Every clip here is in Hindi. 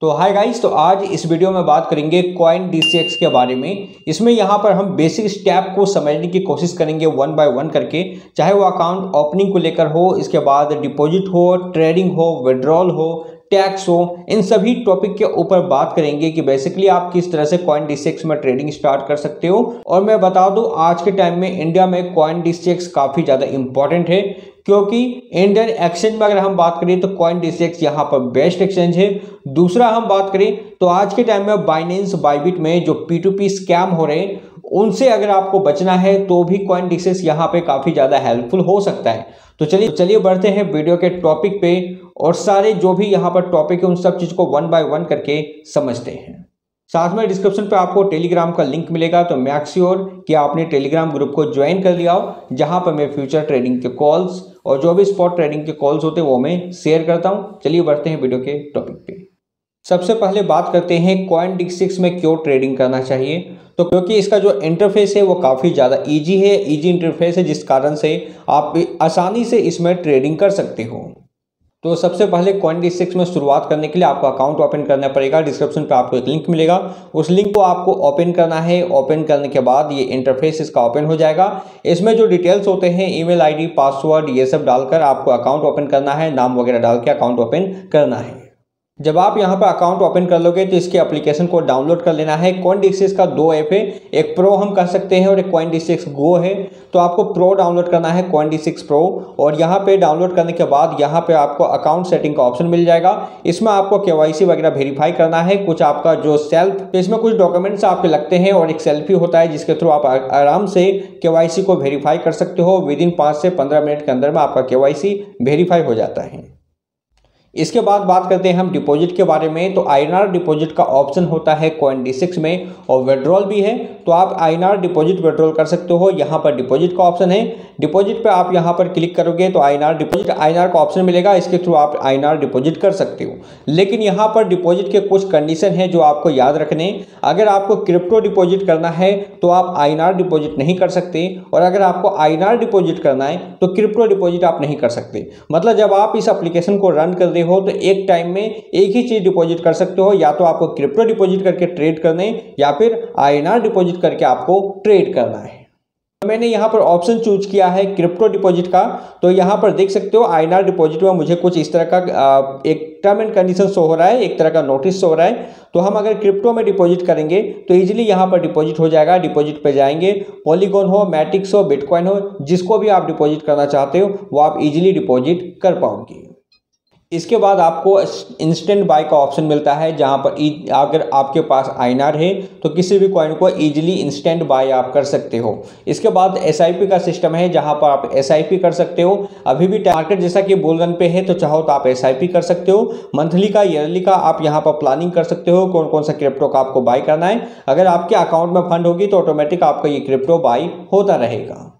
तो हाय गाइस, तो आज इस वीडियो में बात करेंगे CoinDCX के बारे में। इसमें यहाँ पर हम बेसिक स्टेप को समझने की कोशिश करेंगे वन बाय वन करके, चाहे वो अकाउंट ओपनिंग को लेकर हो, इसके बाद डिपॉजिट हो, ट्रेडिंग हो, विड्रॉल हो, टैक्स हो, इन सभी टॉपिक के ऊपर बात करेंगे कि बेसिकली आप किस तरह से CoinDCX में ट्रेडिंग स्टार्ट कर सकते हो। और मैं बता दूं, आज के टाइम में इंडिया में CoinDCX काफ़ी ज़्यादा इंपॉर्टेंट है, क्योंकि इंडियन एक्सचेंज में अगर हम बात करें तो CoinDCX यहाँ पर बेस्ट एक्सचेंज है। दूसरा हम बात करें तो आज के टाइम में बाइनेंस, बाइबिट में जो P2P स्कैम हो रहे हैं उनसे अगर आपको बचना है तो भी CoinDCX यहाँ पे काफ़ी ज़्यादा हेल्पफुल हो सकता है। तो चलिए बढ़ते हैं वीडियो के टॉपिक पे और सारे जो भी यहाँ पर टॉपिक है उन सब चीज़ को वन बाय वन करके समझते हैं। साथ में डिस्क्रिप्शन पे आपको टेलीग्राम का लिंक मिलेगा, तो मेक श्योर कि आपने टेलीग्राम ग्रुप को ज्वाइन कर लिया हो, जहां पर मैं फ्यूचर ट्रेडिंग के कॉल्स और जो भी स्पॉट ट्रेडिंग के कॉल्स होते हैं वो मैं शेयर करता हूं। चलिए बढ़ते हैं वीडियो के टॉपिक पे। सबसे पहले बात करते हैं CoinDCX में क्यों ट्रेडिंग करना चाहिए। तो क्योंकि इसका जो इंटरफेस है वो काफ़ी ज़्यादा ईजी है, ईजी इंटरफेस है, जिस कारण से आप आसानी से इसमें ट्रेडिंग कर सकते हो। तो सबसे पहले CoinDCX में शुरुआत करने के लिए आपको अकाउंट ओपन करना पड़ेगा। डिस्क्रिप्शन पे आपको एक लिंक मिलेगा, उस लिंक को आपको ओपन करना है। ओपन करने के बाद ये इंटरफेस इसका ओपन हो जाएगा। इसमें जो डिटेल्स होते हैं, ईमेल आईडी, पासवर्ड, ये सब डालकर आपको अकाउंट ओपन करना है। नाम वगैरह डाल के अकाउंट ओपन करना है। जब आप यहाँ पर अकाउंट ओपन कर लोगे तो इसके एप्लीकेशन को डाउनलोड कर लेना है। CoinDCX का दो ऐप है, एक प्रो हम कह सकते हैं और एक CoinDCX Go है। तो आपको प्रो डाउनलोड करना है, CoinDCX प्रो, और यहाँ पे डाउनलोड करने के बाद यहाँ पे आपको अकाउंट सेटिंग का ऑप्शन मिल जाएगा। इसमें आपको KYC वगैरह वेरीफाई करना है, कुछ आपका जो सेल्फ, तो इसमें कुछ डॉक्यूमेंट्स आपके लगते हैं और एक सेल्फी होता है जिसके थ्रू आप आराम से KYC को वेरीफाई कर सकते हो। विदिन 5 से 15 मिनट के अंदर में आपका KYC वेरीफाई हो जाता है। इसके बाद बात करते हैं हम डिपॉजिट के बारे में। तो INR डिपॉजिट का ऑप्शन होता है CoinDCX में, और विड्रॉल भी है। तो आप INR डिपॉजिट विड्रॉल कर सकते हो। यहाँ पर डिपॉजिट का ऑप्शन है, डिपॉजिट पे आप यहाँ पर क्लिक करोगे तो INR डिपॉजिट, INR का ऑप्शन मिलेगा। इसके थ्रू आप INR डिपॉजिट कर सकते हो। लेकिन यहाँ पर डिपॉजिट के कुछ कंडीशन है जो आपको याद रखने। अगर आपको क्रिप्टो डिपॉजिट करना है तो आप INR डिपॉजिट नहीं कर सकते, और अगर आपको INR डिपॉजिट करना है तो क्रिप्टो डिपॉजिट आप नहीं कर सकते। मतलब जब आप इस एप्लीकेशन को रन कर हो तो एक टाइम में एक ही चीज डिपॉजिट कर सकते हो, या तो आपको क्रिप्टो डिपॉजिट करके ट्रेड करने, या फिर INR डिपॉजिट करके आपको ट्रेड करना है। तो मैंने यहाँ पर ऑप्शन चूज किया है क्रिप्टो डिपॉजिट का। तो यहाँ पर देख सकते हो INR डिपॉजिट में मुझे कुछ इस तरह का एक टर्म एंड कंडीशन शो हो रहा है, एक तरह का नोटिस शो हो रहा है। तो हम अगर क्रिप्टो में डिपॉजिट करेंगे तो इजीली यहाँ पर डिपॉजिट हो जाएगा। डिपॉजिट पे जाएंगे, पॉलीगॉन हो, मैटिक्स हो, बिटकॉइन हो, जिसको भी आप डिपॉजिट करना चाहते हो वो आप इजीली डिपॉजिट कर पाओगे। इसके बाद आपको इंस्टेंट बाय का ऑप्शन मिलता है, जहां पर अगर आपके पास INR है तो किसी भी कॉइन को इजीली इंस्टेंट बाय आप कर सकते हो। इसके बाद SIP का सिस्टम है, जहां पर आप SIP कर सकते हो। अभी भी मार्केट जैसा कि बुल रन पे है, तो चाहो तो आप SIP कर सकते हो। मंथली का, ईयरली का आप यहाँ पर प्लानिंग कर सकते हो कौन कौन सा क्रिप्टो का आपको बाय करना है। अगर आपके अकाउंट में फंड होगी तो ऑटोमेटिक आपका ये क्रिप्टो बाय होता रहेगा।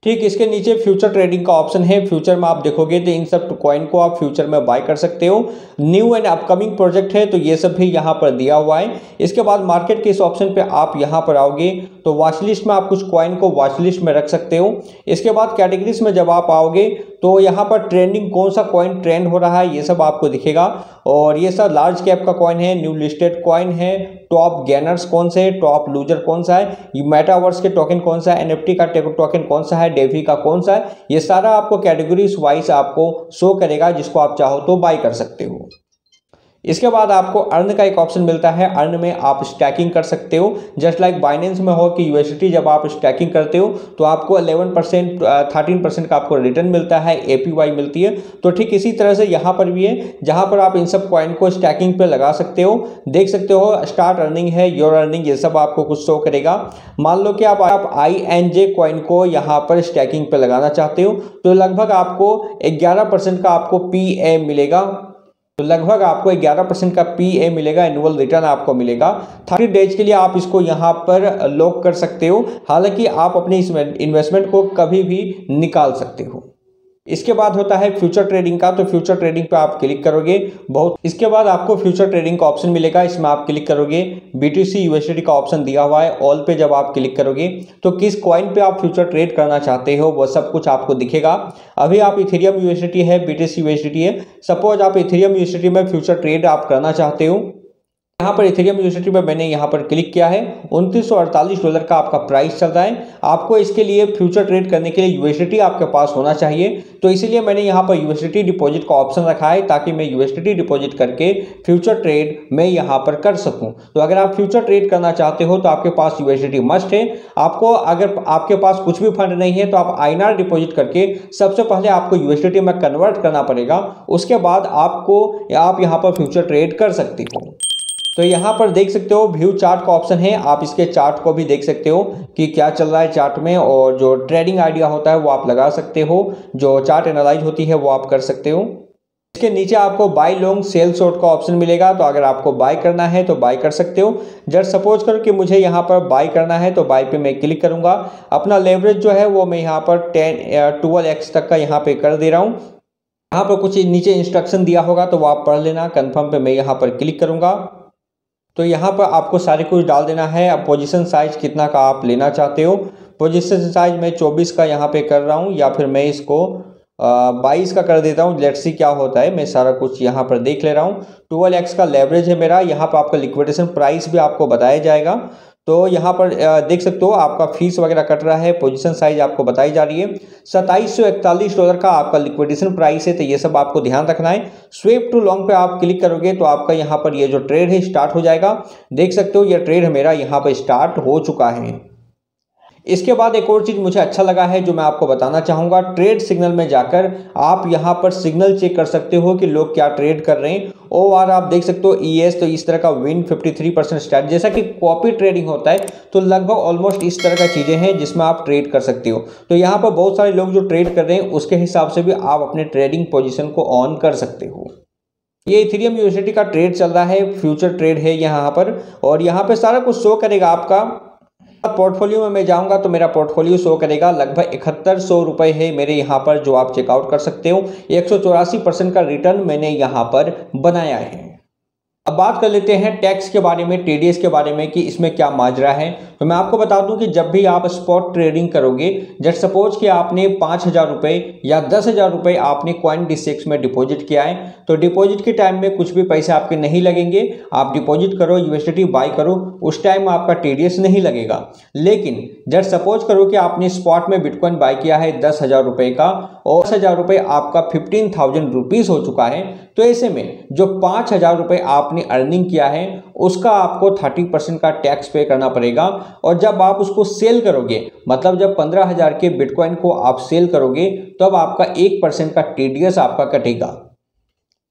ठीक, इसके नीचे फ्यूचर ट्रेडिंग का ऑप्शन है। फ्यूचर में आप देखोगे तो इन सब कॉइन को आप फ्यूचर में बाय कर सकते हो। न्यू एंड अपकमिंग प्रोजेक्ट है तो ये सब भी यहाँ पर दिया हुआ है। इसके बाद मार्केट के इस ऑप्शन पे आप यहाँ पर आओगे तो वॉच लिस्ट में आप कुछ कॉइन को वॉच लिस्ट में रख सकते हो। इसके बाद कैटेगरीज में जब आप आओगे तो यहाँ पर ट्रेंडिंग कौन सा कॉइन ट्रेंड हो रहा है ये सब आपको दिखेगा, और ये सब लार्ज कैप का कॉइन है, न्यू लिस्टेड कॉइन है, टॉप गेनर्स कौन से है, टॉप लूजर कौन सा है, मेटावर्स के टोकन कौन सा है, NFT का टोकन कौन सा है, डेफी का कौन सा है, ये सारा आपको कैटेगरीज वाइज आपको शो करेगा, जिसको आप चाहो तो बाय कर सकते हो। इसके बाद आपको अर्न का एक ऑप्शन मिलता है। अर्न में आप स्टैकिंग कर सकते हो, जस्ट लाइक बाइनेंस में हो कि USDT जब आप स्टैकिंग करते हो तो आपको 11% 13% का आपको रिटर्न मिलता है, APY मिलती है। तो ठीक इसी तरह से यहाँ पर भी है, जहाँ पर आप इन सब कॉइन को स्टैकिंग पे लगा सकते हो। देख सकते हो स्टार्ट अर्निंग है, योर अर्निंग, ये सब आपको कुछ शो करेगा। मान लो कि आप INJ कॉइन को यहाँ पर स्टैकिंग पे लगाना चाहते हो तो लगभग आपको 11% का आपको PA मिलेगा। तो लगभग आपको 11% का PA मिलेगा, एनुअल रिटर्न आपको मिलेगा। 30 डेज के लिए आप इसको यहाँ पर लॉक कर सकते हो। हालांकि आप अपनी इस इन्वेस्टमेंट को कभी भी निकाल सकते हो। इसके बाद होता है फ्यूचर ट्रेडिंग का। तो फ्यूचर ट्रेडिंग पे आप क्लिक करोगे, इसके बाद आपको फ्यूचर ट्रेडिंग का ऑप्शन मिलेगा। इसमें आप क्लिक करोगे, BTC USDT का ऑप्शन दिया हुआ है। ऑल पे जब आप क्लिक करोगे तो किस कॉइन पे आप फ्यूचर ट्रेड करना चाहते हो वो सब कुछ आपको दिखेगा। अभी आप इथेरियम USDT है, BTC USDT है। सपोज आप इथेरियम USDT में फ्यूचर ट्रेड आप करना चाहते हो यहाँ पर इथेरियम यूएसडीटी पर मैंने यहाँ पर क्लिक किया है। $2948 का आपका प्राइस चल रहा है। आपको इसके लिए फ्यूचर ट्रेड करने के लिए यूएसडीटी आपके पास होना चाहिए, तो इसीलिए मैंने यहाँ पर यूएसडीटी डिपॉजिट का ऑप्शन रखा है ताकि मैं यूएसडीटी डिपॉजिट करके फ्यूचर ट्रेड मैं यहाँ पर कर सकूँ। तो अगर आप फ्यूचर ट्रेड करना चाहते हो तो आपके पास यूएसडीटी मस्ट है। आपको अगर आपके पास कुछ भी फंड नहीं है तो आप आईएनआर डिपॉजिट करके सबसे पहले आपको यूएसडीटी में कन्वर्ट करना पड़ेगा, उसके बाद आप यहाँ पर फ्यूचर ट्रेड कर सकते हो। तो यहाँ पर देख सकते हो व्यू चार्ट का ऑप्शन है, आप इसके चार्ट को भी देख सकते हो कि क्या चल रहा है चार्ट में, और जो ट्रेडिंग आइडिया होता है वो आप लगा सकते हो, जो चार्ट एनालाइज होती है वो आप कर सकते हो। इसके नीचे आपको बाय लॉन्ग सेल शॉर्ट का ऑप्शन मिलेगा, तो अगर आपको बाय करना है तो बाय कर सकते हो। जस्ट सपोज करो कि मुझे यहाँ पर बाय करना है तो बाय पे मैं क्लिक करूंगा। अपना लेवरेज जो है वो मैं यहाँ पर 12x तक का यहाँ पे कर दे रहा हूँ। यहाँ पर कुछ नीचे इंस्ट्रक्शन दिया होगा तो वो आप पढ़ लेना। कन्फर्म पे मैं यहाँ पर क्लिक करूंगा। तो यहाँ पर आपको सारे कुछ डाल देना है। अब पोजीशन साइज कितना का आप लेना चाहते हो। पोजीशन साइज मैं 24 का यहाँ पे कर रहा हूँ, या फिर मैं इसको 22 का कर देता हूँ। लेट्स सी क्या होता है। मैं सारा कुछ यहाँ पर देख ले रहा हूँ। 12x का लेवरेज है मेरा। यहाँ पर आपका लिक्विडेशन प्राइस भी आपको बताया जाएगा। तो यहाँ पर देख सकते हो आपका फीस वगैरह कट रहा है। पोजीशन साइज आपको बताई जा रही है। $2741 का आपका लिक्विडेशन प्राइस है, तो ये सब आपको ध्यान रखना है। स्वीप टू लॉन्ग पे आप क्लिक करोगे तो आपका यहाँ पर ये जो ट्रेड है स्टार्ट हो जाएगा। देख सकते हो ये ट्रेड मेरा यहाँ पर स्टार्ट हो चुका है। इसके बाद एक और चीज़ मुझे अच्छा लगा है जो मैं आपको बताना चाहूँगा। ट्रेड सिग्नल में जाकर आप यहाँ पर सिग्नल चेक कर सकते हो कि लोग क्या ट्रेड कर रहे हैं। OR आप देख सकते हो ES, तो इस तरह का विन 53% स्टार्ट। जैसा कि कॉपी ट्रेडिंग होता है तो लगभग ऑलमोस्ट इस तरह का चीज़ें हैं जिसमें आप ट्रेड कर सकते हो। तो यहाँ पर बहुत सारे लोग जो ट्रेड कर रहे हैं उसके हिसाब से भी आप अपने ट्रेडिंग पोजिशन को ऑन कर सकते हो। ये इथेरियम यूएसडीटी का ट्रेड चल रहा है, फ्यूचर ट्रेड है यहाँ पर, और यहाँ पे सारा कुछ शो करेगा। आपका पोर्टफोलियो में मैं जाऊंगा तो मेरा पोर्टफोलियो शो करेगा। लगभग 7100 रुपये है मेरे यहाँ पर, जो आप चेकआउट कर सकते हो। 184% का रिटर्न मैंने यहाँ पर बनाया है। अब बात कर लेते हैं टैक्स के बारे में, TDS के बारे में कि इसमें क्या माजरा है। तो मैं आपको बता दूं कि जब भी आप स्पॉट ट्रेडिंग करोगे, जस्ट सपोज कि आपने 5000 रुपये या 10,000 रुपये आपने CoinDCX में डिपॉजिट किया है, तो डिपॉजिट के टाइम में कुछ भी पैसे आपके नहीं लगेंगे। आप डिपॉजिट करो, यूएसडीटी बाय करो, उस टाइम आपका TDS नहीं लगेगा। लेकिन जस्ट सपोज करो कि आपने स्पॉट में बिटकॉइन बाय किया है 10,000 रुपये का, और 10,000 रुपये आपका 15,000 रुपीज़ हो चुका है। तो ऐसे में जो 5,000 रुपये आपने अर्निंग किया है उसका आपको 30% का टैक्स पे करना पड़ेगा। और जब आप उसको सेल करोगे, मतलब जब 15,000 के बिटकॉइन को आप सेल करोगे, तब आपका 1% का TDS आपका कटेगा।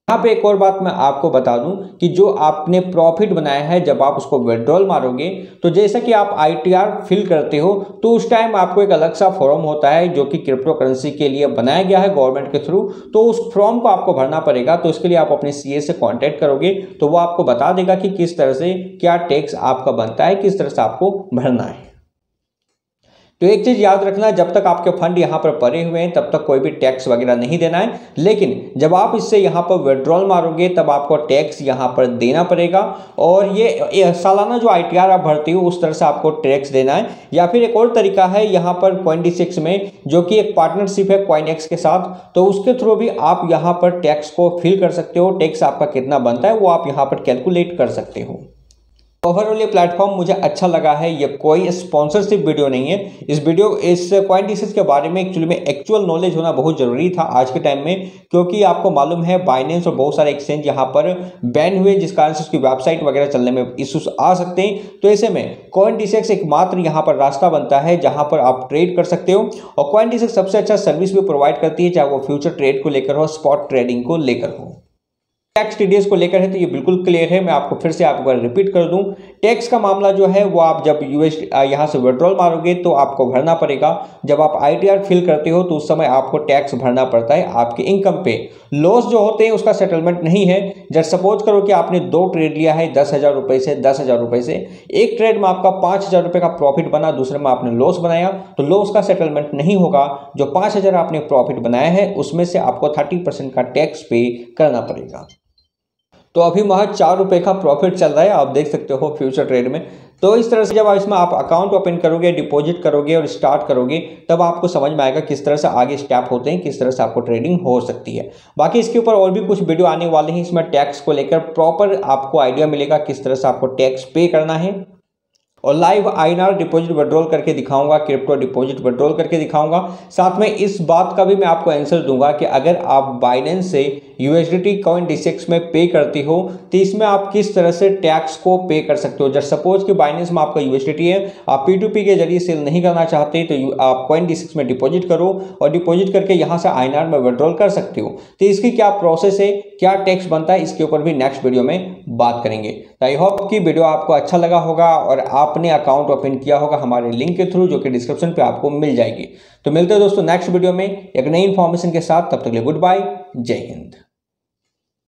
यहाँ पे एक और बात मैं आपको बता दूं कि जो आपने प्रॉफिट बनाया है, जब आप उसको विड्रॉल मारोगे, तो जैसा कि आप ITR फिल करते हो तो उस टाइम आपको एक अलग सा फॉर्म होता है जो कि क्रिप्टो करेंसी के लिए बनाया गया है गवर्नमेंट के थ्रू। तो उस फॉर्म को आपको भरना पड़ेगा। तो इसके लिए आप अपने CA से कांटेक्ट करोगे तो वो आपको बता देगा कि किस तरह से क्या टैक्स आपका बनता है, किस तरह से आपको भरना है। तो एक चीज़ याद रखना, जब तक आपके फंड यहाँ पर पड़े हुए हैं तब तक कोई भी टैक्स वगैरह नहीं देना है। लेकिन जब आप इससे यहाँ पर विड्रॉल मारोगे तब आपको टैक्स यहाँ पर देना पड़ेगा। और ये सालाना जो ITR आप भरते हो उस तरह से आपको टैक्स देना है। या फिर एक और तरीका है यहाँ पर CoinDCX में, जो कि एक पार्टनरशिप है CoinEx के साथ, तो उसके थ्रू भी आप यहाँ पर टैक्स को फिल कर सकते हो। टैक्स आपका कितना बनता है वो आप यहाँ पर कैलकुलेट कर सकते हो। ओवरऑल ये प्लेटफॉर्म मुझे अच्छा लगा है। ये कोई स्पॉन्सरशिप वीडियो नहीं है। इस CoinDCX के बारे में एक्चुअली में एक्चुअल नॉलेज होना बहुत ज़रूरी था आज के टाइम में, क्योंकि आपको मालूम है बाइनेंस और बहुत सारे एक्सचेंज यहाँ पर बैन हुए, जिस कारण से उसकी वेबसाइट वगैरह चलने में इश्यूज आ सकते हैं। तो ऐसे में CoinDCX एकमात्र यहाँ पर रास्ता बनता है जहाँ पर आप ट्रेड कर सकते हो। और CoinDCX सबसे अच्छा सर्विस भी प्रोवाइड करती है, चाहे वो फ्यूचर ट्रेड को लेकर हो, स्पॉट ट्रेडिंग को लेकर हो। टैक्स TDS को लेकर है तो ये बिल्कुल क्लियर है। मैं आपको फिर से आपको रिपीट कर दूं, टैक्स का मामला जो है वो आप जब यहाँ से विड्रॉल मारोगे तो आपको भरना पड़ेगा। जब आप ITR फिल करते हो तो उस समय आपको टैक्स भरना पड़ता है आपके इनकम पे। लॉस जो होते हैं उसका सेटलमेंट नहीं है। जब सपोज करो कि आपने 2 ट्रेड लिया है 10,000 रुपये से 10,000 रुपये से, एक ट्रेड में आपका 5,000 रुपये का प्रॉफिट बना, दूसरे में आपने लॉस बनाया, तो लॉस का सेटलमेंट नहीं होगा। जो 5,000 आपने प्रॉफिट बनाया है उसमें से आपको 30% का टैक्स पे करना पड़ेगा। तो अभी महज 4 रुपये का प्रॉफिट चल रहा है, आप देख सकते हो फ्यूचर ट्रेड में। तो इस तरह से जब इसमें आप अकाउंट ओपन करोगे, डिपॉजिट करोगे और स्टार्ट करोगे, तब आपको समझ में आएगा किस तरह से आगे स्टेप होते हैं, किस तरह से आपको ट्रेडिंग हो सकती है। बाकी इसके ऊपर और भी कुछ वीडियो आने वाले हैं, इसमें टैक्स को लेकर प्रॉपर आपको आइडिया मिलेगा किस तरह से आपको टैक्स पे करना है, और लाइव INR डिपॉजिट विड्रॉल करके दिखाऊंगा, क्रिप्टो डिपॉजिट विड्रॉल करके दिखाऊंगा। साथ में इस बात का भी मैं आपको आंसर दूंगा कि अगर आप बाइनेंस से USDT CoinDCX में पे करती हो तो इसमें आप किस तरह से टैक्स को पे कर सकते हो। जब सपोज कि बाइनेंस में आपका USDT है, आप P2P के जरिए सेल नहीं करना चाहते तो आप CoinDCX में डिपॉजिट करो और डिपॉजिट करके यहाँ से INR में विड्रॉल कर सकते हो। तो इसकी क्या प्रोसेस है, क्या टैक्स बनता है, इसके ऊपर भी नेक्स्ट वीडियो में बात करेंगे। आई होप कि वीडियो आपको अच्छा लगा होगा और आपने अकाउंट ओपन किया होगा हमारे लिंक के थ्रू, जो कि डिस्क्रिप्शन पे आपको मिल जाएगी। तो मिलते हैं दोस्तों नेक्स्ट वीडियो में एक नई इन्फॉर्मेशन के साथ, तब तक के लिए गुड बाय, जय हिंद।